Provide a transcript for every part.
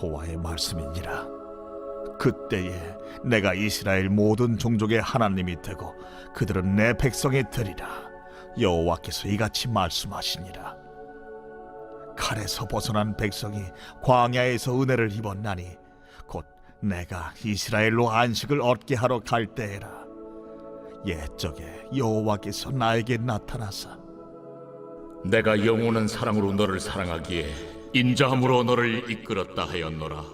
여호와의 말씀이니라. 그때에 내가 이스라엘 모든 종족의 하나님이 되고 그들은 내 백성이 되리라. 여호와께서 이같이 말씀하시니라. 칼에서 벗어난 백성이 광야에서 은혜를 입었나니 곧 내가 이스라엘로 안식을 얻게 하러 갈 때에라. 옛적에 여호와께서 나에게 나타나사 내가 영원한 사랑으로 너를 사랑하기에 인자함으로 너를 이끌었다 하였노라.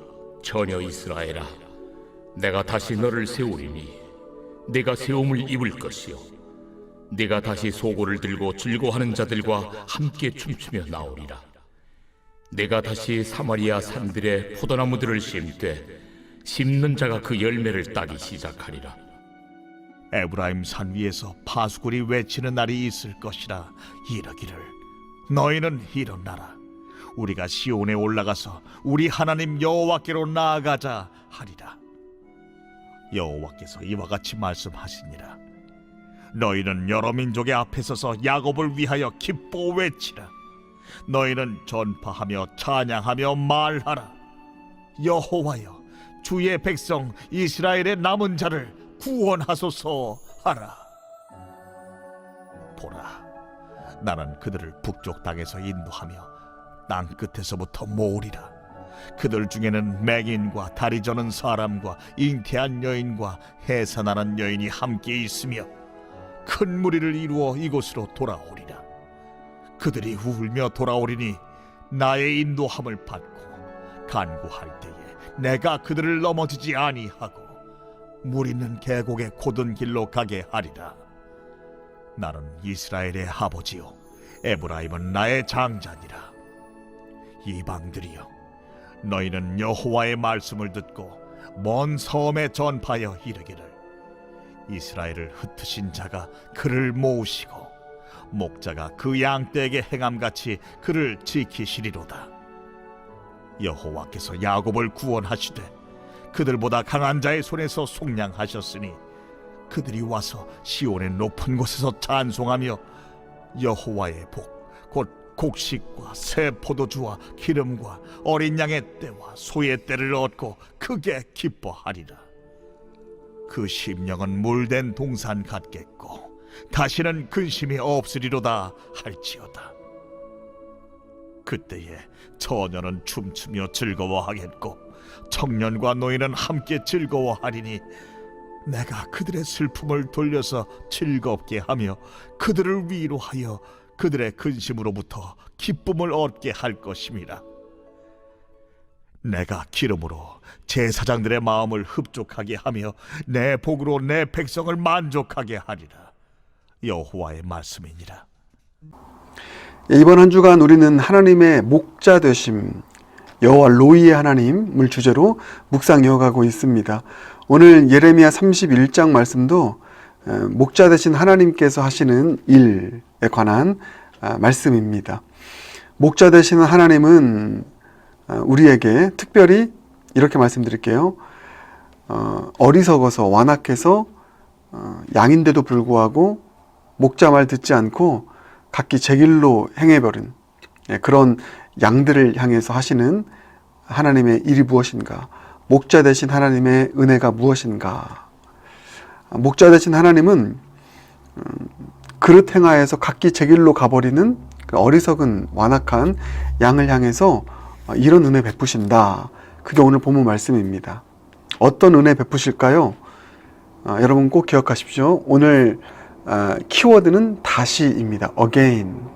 처녀 이스라엘아, 내가 다시 너를 세우리니 네가 세움을 입을 것이요 네가 다시 소고를 들고 즐거워하는 자들과 함께 춤추며 나오리라. 내가 다시 사마리아 산들에 포도나무들을 심되 심는 자가 그 열매를 따기 시작하리라. 에브라임 산 위에서 파수꾼이 외치는 날이 있을 것이라. 이르기를 너희는 일어나라. 우리가 시온에 올라가서 우리 하나님 여호와께로 나아가자 하리라. 여호와께서 이와 같이 말씀하시니라. 너희는 여러 민족의 앞에 서서 야곱을 위하여 기뻐 외치라. 너희는 전파하며 찬양하며 말하라. 여호와여, 주의 백성 이스라엘의 남은 자를 구원하소서 하라. 보라, 나는 그들을 북쪽 땅에서 인도하며 땅 끝에서부터 모으리라. 그들 중에는 맹인과 다리 저는 사람과 잉태한 여인과 해산하는 여인이 함께 있으며 큰 무리를 이루어 이곳으로 돌아오리라. 그들이 울며 돌아오리니 나의 인도함을 받고 간구할 때에 내가 그들을 넘어지지 아니하고 무리는 계곡의 곧은 길로 가게 하리라. 나는 이스라엘의 아버지요 에브라임은 나의 장자니라. 이방들이여, 너희는 여호와의 말씀을 듣고 먼 섬에 전파하여 이르기를 이스라엘을 흩으신 자가 그를 모으시고 목자가 그 양떼에게 행함같이 그를 지키시리로다. 여호와께서 야곱을 구원하시되 그들보다 강한 자의 손에서 속량하셨으니 그들이 와서 시온의 높은 곳에서 찬송하며 여호와의 복 곧 곡식과 새 포도주와 기름과 어린 양의 떼와 소의 떼를 얻고 크게 기뻐하리라. 그 심령은 물된 동산 같겠고 다시는 근심이 없으리로다 할지어다. 그때에 처녀는 춤추며 즐거워하겠고 청년과 노인은 함께 즐거워하리니 내가 그들의 슬픔을 돌려서 즐겁게 하며 그들을 위로하여 그들의 근심으로부터 기쁨을 얻게 할 것임이라. 내가 기름으로 제사장들의 마음을 흡족하게 하며 내 복으로 내 백성을 만족하게 하리라. 여호와의 말씀이니라. 이번 한 주간 우리는 하나님의 목자 되심, 여호와 로이의 하나님을 주제로 묵상 이어가고 있습니다. 오늘 예레미야 31장 말씀도 목자 되신 하나님께서 하시는 일에 관한 말씀입니다. 목자 되시는 하나님은 우리에게 특별히 이렇게 말씀드릴게요. 어리석어서 완악해서 양인데도 불구하고 목자 말 듣지 않고 각기 제 길로 행해버린 그런 양들을 향해서 하시는 하나님의 일이 무엇인가? 목자 되신 하나님의 은혜가 무엇인가? 목자 되신 하나님은 그릇 행하에서 각기 제 길로 가버리는 어리석은 완악한 양을 향해서 이런 은혜 베푸신다. 그게 오늘 본문 말씀입니다. 어떤 은혜 베푸실까요? 여러분 꼭 기억하십시오. 오늘 키워드는 다시입니다. again.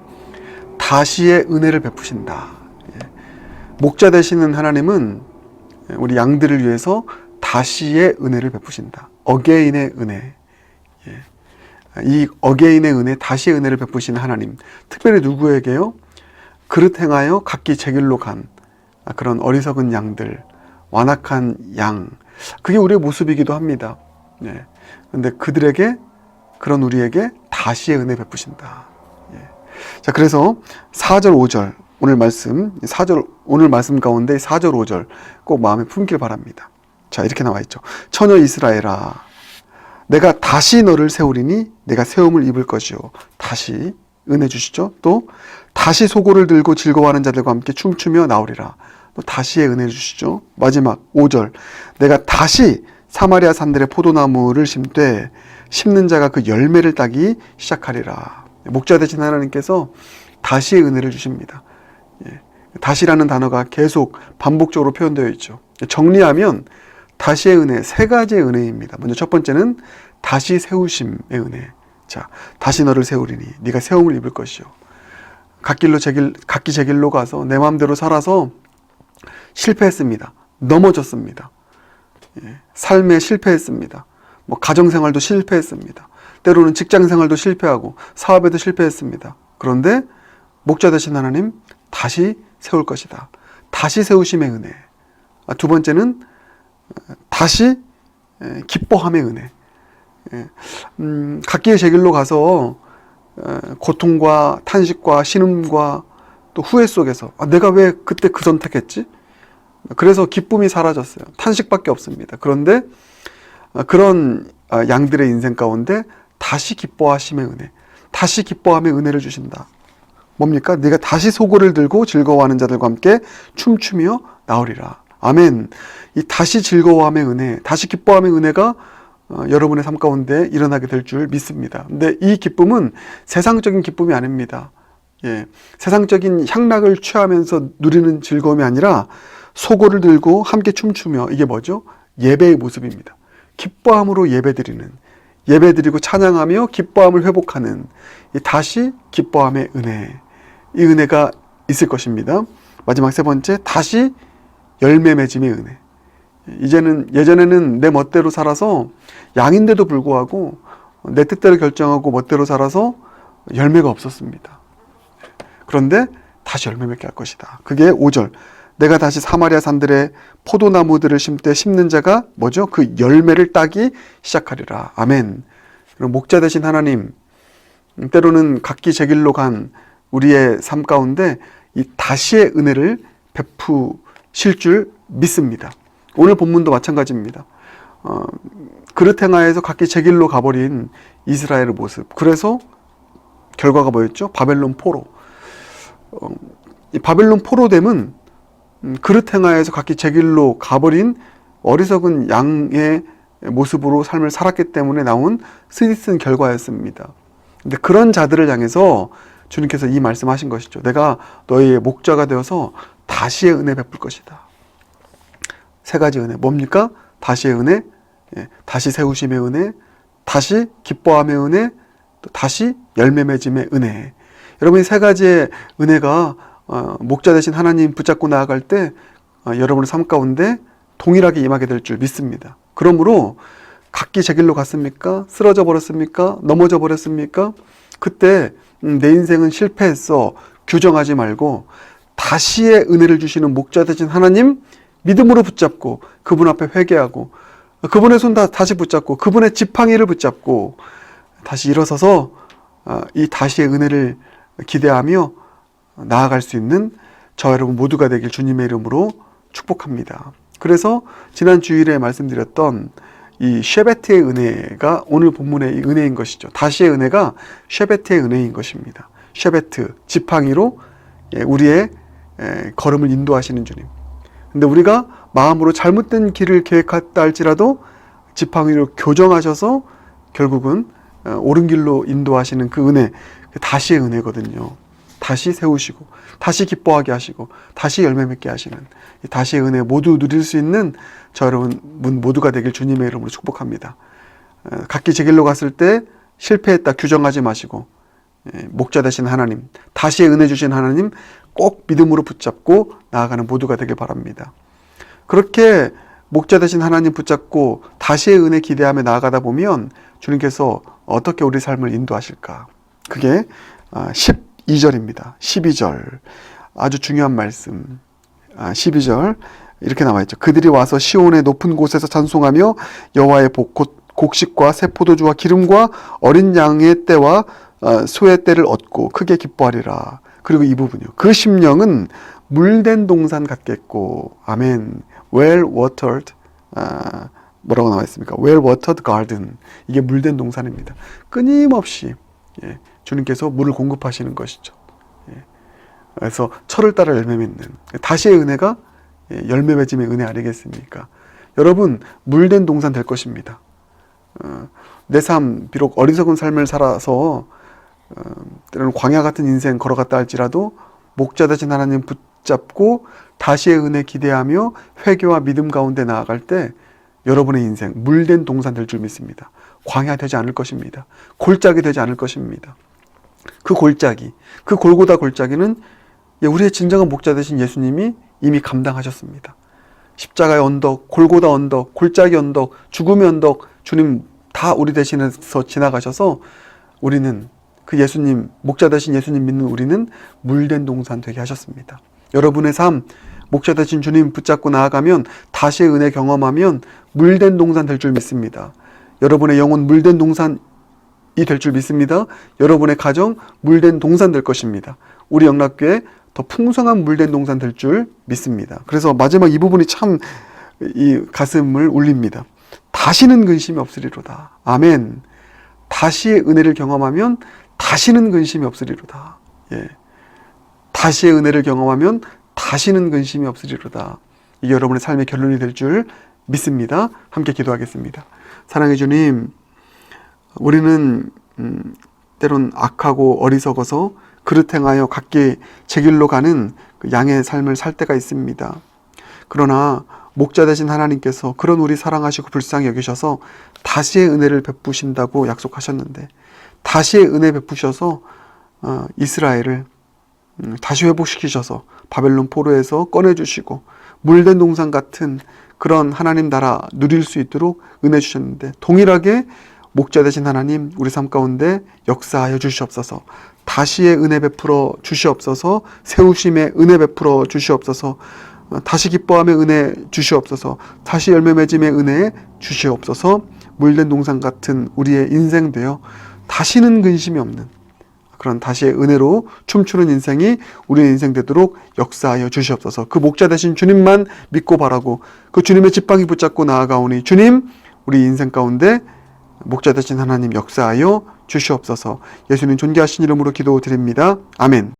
다시의 은혜를 베푸신다. 목자 되시는 하나님은 우리 양들을 위해서 다시의 은혜를 베푸신다. again의 은혜. 이 again의 은혜, 다시의 은혜를 베푸시는 하나님. 특별히 누구에게요? 그릇 행하여 각기 제 길로 간 그런 어리석은 양들, 완악한 양. 그게 우리의 모습이기도 합니다. 그런데 그들에게, 그런 우리에게 다시의 은혜 베푸신다. 자, 그래서 4절, 5절 오늘 말씀, 오늘 말씀 가운데 4절, 5절 꼭 마음에 품길 바랍니다. 자, 이렇게 나와 있죠. 처녀 이스라엘아, 내가 다시 너를 세우리니 내가 세움을 입을 것이요. 다시 은혜 주시죠. 또 다시 소고를 들고 즐거워하는 자들과 함께 춤추며 나오리라. 또 다시의 은혜를 주시죠. 마지막 5절. 내가 다시 사마리아 산들의 포도나무를 심되 심는 자가 그 열매를 따기 시작하리라. 목자 되신 하나님께서 다시의 은혜를 주십니다. 다시라는 단어가 계속 반복적으로 표현되어 있죠. 정리하면 다시의 은혜, 세 가지의 은혜입니다. 먼저 첫 번째는 다시 세우심의 은혜. 자, 다시 너를 세우리니 네가 세움을 입을 것이요. 각기 제 길로 가서 내 마음대로 살아서 실패했습니다. 넘어졌습니다. 삶에 실패했습니다. 가정생활도 실패했습니다. 때로는 직장생활도 실패하고 사업에도 실패했습니다. 그런데 목자 되신 하나님 다시 세울 것이다. 다시 세우심의 은혜. 두 번째는 다시 기뻐함의 은혜. 각기의 제 길로 가서 고통과 탄식과 신음과 또 후회 속에서 내가 왜 그때 그 선택했지? 그래서 기쁨이 사라졌어요. 탄식밖에 없습니다. 그런데 그런 양들의 인생 가운데 다시 기뻐하심의 은혜, 다시 기뻐함의 은혜를 주신다. 뭡니까? 네가 다시 소고를 들고 즐거워하는 자들과 함께 춤추며 나오리라. 아멘. 이 다시 즐거워함의 은혜, 다시 기뻐함의 은혜가 여러분의 삶 가운데 일어나게 될 줄 믿습니다. 근데 이 기쁨은 세상적인 기쁨이 아닙니다. 세상적인 향락을 취하면서 누리는 즐거움이 아니라 소고를 들고 함께 춤추며, 이게 뭐죠? 예배의 모습입니다. 기뻐함으로 예배드리는, 예배드리고 찬양하며 기뻐함을 회복하는 이 다시 기뻐함의 은혜, 이 은혜가 있을 것입니다. 마지막 세 번째, 다시 열매 맺음의 은혜. 예전에는 내 멋대로 살아서 양인데도 불구하고 내 뜻대로 결정하고 멋대로 살아서 열매가 없었습니다. 그런데 다시 열매 맺게 할 것이다. 그게 5절. 내가 다시 사마리아 산들의 포도나무들을 심되 심는 자가 뭐죠? 그 열매를 따기 시작하리라. 아멘. 목자 되신 하나님, 때로는 각기 제 길로 간 우리의 삶 가운데 이 다시의 은혜를 베푸실 줄 믿습니다. 오늘 본문도 마찬가지입니다. 그릇 행하에서 각기 제 길로 가버린 이스라엘의 모습. 그래서 결과가 뭐였죠? 바벨론 포로. 이 바벨론 포로됨은 그릇 행하에서 각기 제 길로 가버린 어리석은 양의 모습으로 삶을 살았기 때문에 나온 쓰디쓴 결과였습니다. 근데 그런 자들을 향해서 주님께서 이 말씀하신 것이죠. 내가 너희의 목자가 되어서 다시의 은혜 베풀 것이다. 세 가지 은혜. 뭡니까? 다시의 은혜, 다시 세우심의 은혜, 다시 기뻐함의 은혜, 또 다시 열매 맺음의 은혜. 여러분, 이 세 가지의 은혜가 목자 되신 하나님 붙잡고 나아갈 때 여러분의 삶 가운데 동일하게 임하게 될 줄 믿습니다. 그러므로 각기 제 길로 갔습니까? 쓰러져 버렸습니까? 넘어져 버렸습니까? 그때 내 인생은 실패했어, 규정하지 말고 다시의 은혜를 주시는 목자 되신 하나님 믿음으로 붙잡고 그분 앞에 회개하고 그분의 손 다시 붙잡고 그분의 지팡이를 붙잡고 다시 일어서서 이 다시의 은혜를 기대하며 나아갈 수 있는 저 여러분 모두가 되길 주님의 이름으로 축복합니다. 그래서 지난 주일에 말씀드렸던 이 쉐베트의 은혜가 오늘 본문의 이 은혜인 것이죠. 다시의 은혜가 쉐베트의 은혜인 것입니다. 쉐베트, 지팡이로 우리의 걸음을 인도하시는 주님. 근데 우리가 마음으로 잘못된 길을 계획했다 할지라도 지팡이로 교정하셔서 결국은 옳은 길로 인도하시는 그 은혜, 다시의 은혜거든요. 다시 세우시고 다시 기뻐하게 하시고 다시 열매 맺게 하시는 이 다시의 은혜 모두 누릴 수 있는 저 여러분 모두가 되길 주님의 이름으로 축복합니다. 각기 제 길로 갔을 때 실패했다 규정하지 마시고 목자 되신 하나님, 다시의 은혜 주신 하나님 꼭 믿음으로 붙잡고 나아가는 모두가 되길 바랍니다. 그렇게 목자 되신 하나님 붙잡고 다시의 은혜 기대하며 나아가다 보면 주님께서 어떻게 우리 삶을 인도하실까? 그게 12절입니다. 12절. 아주 중요한 말씀. 12절. 이렇게 나와 있죠. 그들이 와서 시온의 높은 곳에서 찬송하며 여호와의 복, 곧 곡식과 새 포도주와 기름과 어린 양의 때와 소의 때를 얻고 크게 기뻐하리라. 그리고 이 부분이요. 그 심령은 물된 동산 같겠고, 아멘. Well watered, 뭐라고 나와 있습니까? Well watered garden. 이게 물된 동산입니다. 끊임없이 주님께서 물을 공급하시는 것이죠. 그래서 철을 따라 열매 맺는 다시의 은혜가 열매 맺음의 은혜 아니겠습니까? 여러분, 물된 동산 될 것입니다. 내 삶, 비록 어리석은 삶을 살아서 때로는 광야 같은 인생 걸어갔다 할지라도 목자 되신 하나님 붙잡고 다시의 은혜 기대하며 회개와 믿음 가운데 나아갈 때 여러분의 인생 물된 동산 될 줄 믿습니다. 광야 되지 않을 것입니다. 골짜기 되지 않을 것입니다. 그 골짜기, 그 골고다 골짜기는 우리의 진정한 목자 되신 예수님이 이미 감당하셨습니다. 십자가의 언덕, 골고다 언덕, 골짜기 언덕, 죽음의 언덕, 주님 다 우리 대신해서 지나가셔서 우리는 그 예수님, 목자 되신 예수님 믿는 우리는 물된 동산 되게 하셨습니다. 여러분의 삶, 목자 되신 주님 붙잡고 나아가면 다시의 은혜 경험하면 물된 동산 될 줄 믿습니다. 여러분의 영혼 물된 동산이 될 줄 믿습니다. 여러분의 가정 물된 동산 될 것입니다. 우리 영락교회 더 풍성한 물된 동산 될 줄 믿습니다. 그래서 마지막 이 부분이 참 이 가슴을 울립니다. 다시는 근심이 없으리로다. 아멘. 다시의 은혜를 경험하면 다시는 근심이 없으리로다. 예. 다시의 은혜를 경험하면 다시는 근심이 없으리로다. 이게 여러분의 삶의 결론이 될 줄 믿습니다. 함께 기도하겠습니다. 사랑해 주님, 우리는 때론 악하고 어리석어서 그릇 행하여 각기 제 길로 가는 그 양의 삶을 살 때가 있습니다. 그러나 목자 되신 하나님께서 그런 우리 사랑하시고 불쌍히 여기셔서 다시의 은혜를 베푸신다고 약속하셨는데 다시의 은혜 베푸셔서 이스라엘을 다시 회복시키셔서 바벨론 포로에서 꺼내주시고 물된 동산 같은 그런 하나님 나라 누릴 수 있도록 은혜 주셨는데 동일하게 목자 되신 하나님 우리 삶 가운데 역사하여 주시옵소서. 다시의 은혜 베풀어 주시옵소서. 세우심의 은혜 베풀어 주시옵소서. 다시 기뻐함의 은혜 주시옵소서. 다시 열매 맺음의 은혜 주시옵소서. 물된 동산 같은 우리의 인생 되어 다시는 근심이 없는 그런 다시의 은혜로 춤추는 인생이 우리의 인생 되도록 역사하여 주시옵소서. 그 목자 되신 주님만 믿고 바라고 그 주님의 지팡이 붙잡고 나아가오니 주님 우리 인생 가운데 목자 되신 하나님 역사하여 주시옵소서. 예수님 존귀하신 이름으로 기도드립니다. 아멘.